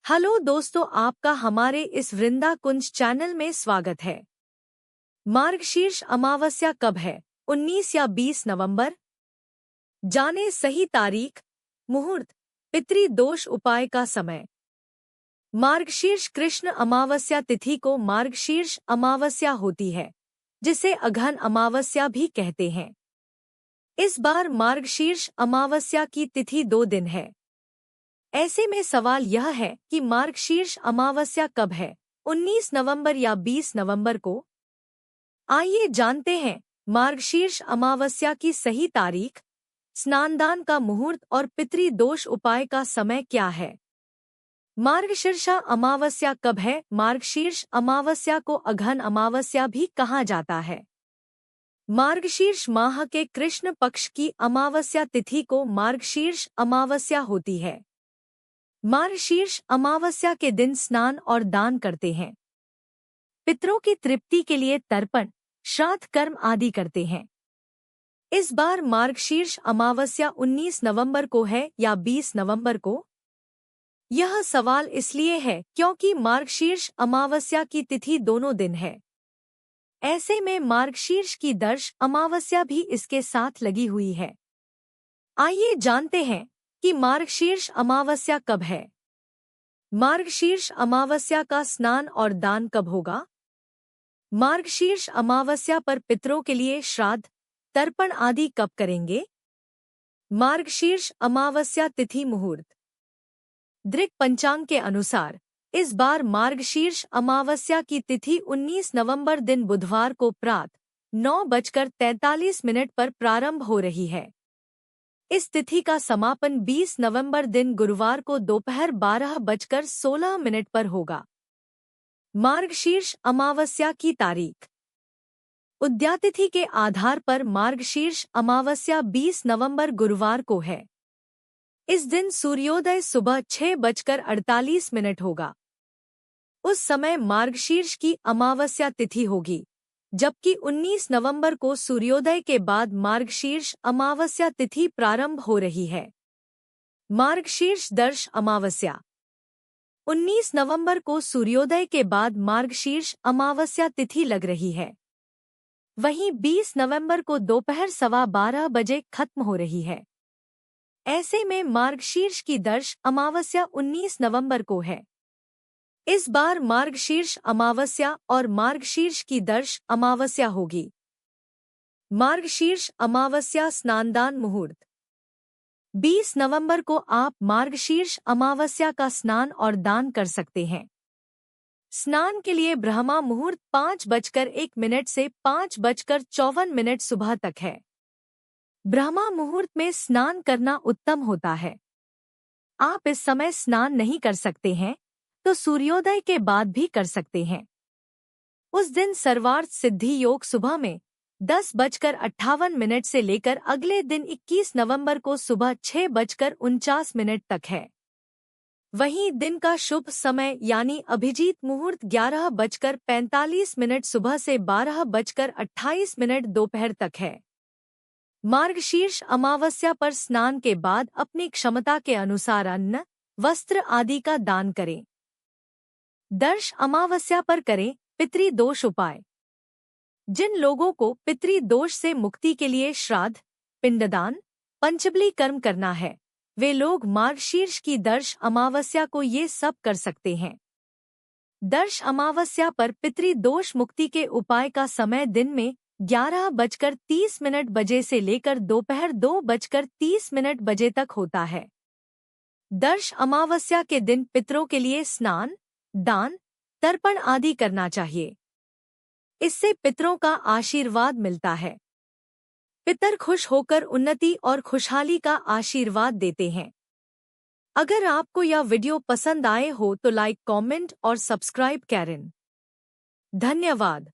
Hello दोस्तों, आपका हमारे इस वृंदा कुंज चैनल में स्वागत है। मार्गशीर्ष अमावस्या कब है? 19 या 20 नवंबर? जाने सही तारीख, मुहूर्त, पितृदोष उपाय का समय। मार्गशीर्ष कृष्ण अमावस्या तिथि को मार्गशीर्ष अमावस्या होती है, जिसे अघन अमावस्या भी कहते हैं। इस बार मार्गशीर्ष अमावस्या की तिथि 2 दिन है। ऐसे में सवाल यह है कि मार्गशीर्ष अमावस्या कब है, 19 नवंबर या 20 नवंबर को? आइए जानते हैं मार्गशीर्ष अमावस्या की सही तारीख, स्नानदान का मुहूर्त और पितृदोष उपाय का समय क्या है। मार्गशीर्ष अमावस्या कब है? मार्गशीर्ष अमावस्या को अघन अमावस्या भी कहा जाता है। मार्गशीर्ष माह के कृष्ण पक्ष की अमावस्या तिथि को मार्गशीर्ष अमावस्या होती है। मार्गशीर्ष अमावस्या के दिन स्नान और दान करते हैं। पितरों की तृप्ति के लिए तर्पण, श्राद्ध कर्म आदि करते हैं। इस बार मार्गशीर्ष अमावस्या 19 नवंबर को है या 20 नवंबर को? यह सवाल इसलिए है क्योंकि मार्गशीर्ष अमावस्या की तिथि दोनों दिन है। ऐसे में मार्गशीर्ष की दर्श अमावस्या भी इसके साथ लगी हुई है। आइए जानते हैं कि मार्गशीर्ष अमावस्या कब है। मार्गशीर्ष अमावस्या का स्नान और दान कब होगा? मार्गशीर्ष अमावस्या पर पितरों के लिए श्राद्ध, तर्पण आदि कब करेंगे? मार्गशीर्ष अमावस्या तिथि मुहूर्त। दृक् पंचांग के अनुसार इस बार मार्गशीर्ष अमावस्या की तिथि 19 नवंबर दिन बुधवार को प्रातः 9:43 पर प्रारंभ हो रही है। इस तिथि का समापन 20 नवंबर दिन गुरुवार को दोपहर 12:16 पर होगा। मार्गशीर्ष अमावस्या की तारीख। उदयातिथि के आधार पर मार्गशीर्ष अमावस्या 20 नवंबर गुरुवार को है। इस दिन सूर्योदय सुबह 6:48 होगा। उस समय मार्गशीर्ष की अमावस्या तिथि होगी, जबकि 19 नवंबर को सूर्योदय के बाद मार्गशीर्ष अमावस्या तिथि प्रारंभ हो रही है। मार्गशीर्ष दर्श अमावस्या। 19 नवंबर को सूर्योदय के बाद मार्गशीर्ष अमावस्या तिथि लग रही है। वहीं 20 नवंबर को दोपहर 12:15 बजे खत्म हो रही है। ऐसे में मार्गशीर्ष की दर्श अमावस्या 19 नवंबर को है। इस बार मार्गशीर्ष अमावस्या और मार्गशीर्ष की दर्श अमावस्या होगी। मार्गशीर्ष अमावस्या स्नानदान मुहूर्त। 20 नवंबर को आप मार्गशीर्ष अमावस्या का स्नान और दान कर सकते हैं। स्नान के लिए ब्रह्मा मुहूर्त 5:01 से 5:54 सुबह तक है। ब्रह्मा मुहूर्त में स्नान करना उत्तम होता है। आप इस समय स्नान नहीं कर सकते हैं तो सूर्योदय के बाद भी कर सकते हैं। उस दिन सर्वार्थ सिद्धि योग सुबह में 10:58 से लेकर अगले दिन 21 नवंबर को सुबह 6:49 तक है। वहीं दिन का शुभ समय यानी अभिजीत मुहूर्त 11:45 सुबह से 12:28 दोपहर तक है। मार्गशीर्ष अमावस्या पर स्नान के बाद अपनी क्षमता के अनुसार अन्न, वस्त्र आदि का दान करें। दर्श अमावस्या पर करें पितृदोष उपाय। जिन लोगों को पितृदोष से मुक्ति के लिए श्राद्ध, पिंडदान, पंचबली कर्म करना है, वे लोग मार्गशीर्ष की दर्श अमावस्या को ये सब कर सकते हैं। दर्श अमावस्या पर पितृदोष मुक्ति के उपाय का समय दिन में 11:30 बजे से लेकर दोपहर 2:30 बजे तक होता है। दर्श अमावस्या के दिन पितरों के लिए स्नान, दान, तर्पण आदि करना चाहिए। इससे पितरों का आशीर्वाद मिलता है। पितर खुश होकर उन्नति और खुशहाली का आशीर्वाद देते हैं। अगर आपको यह वीडियो पसंद आए हो तो लाइक, कमेंट और सब्सक्राइब करें। धन्यवाद।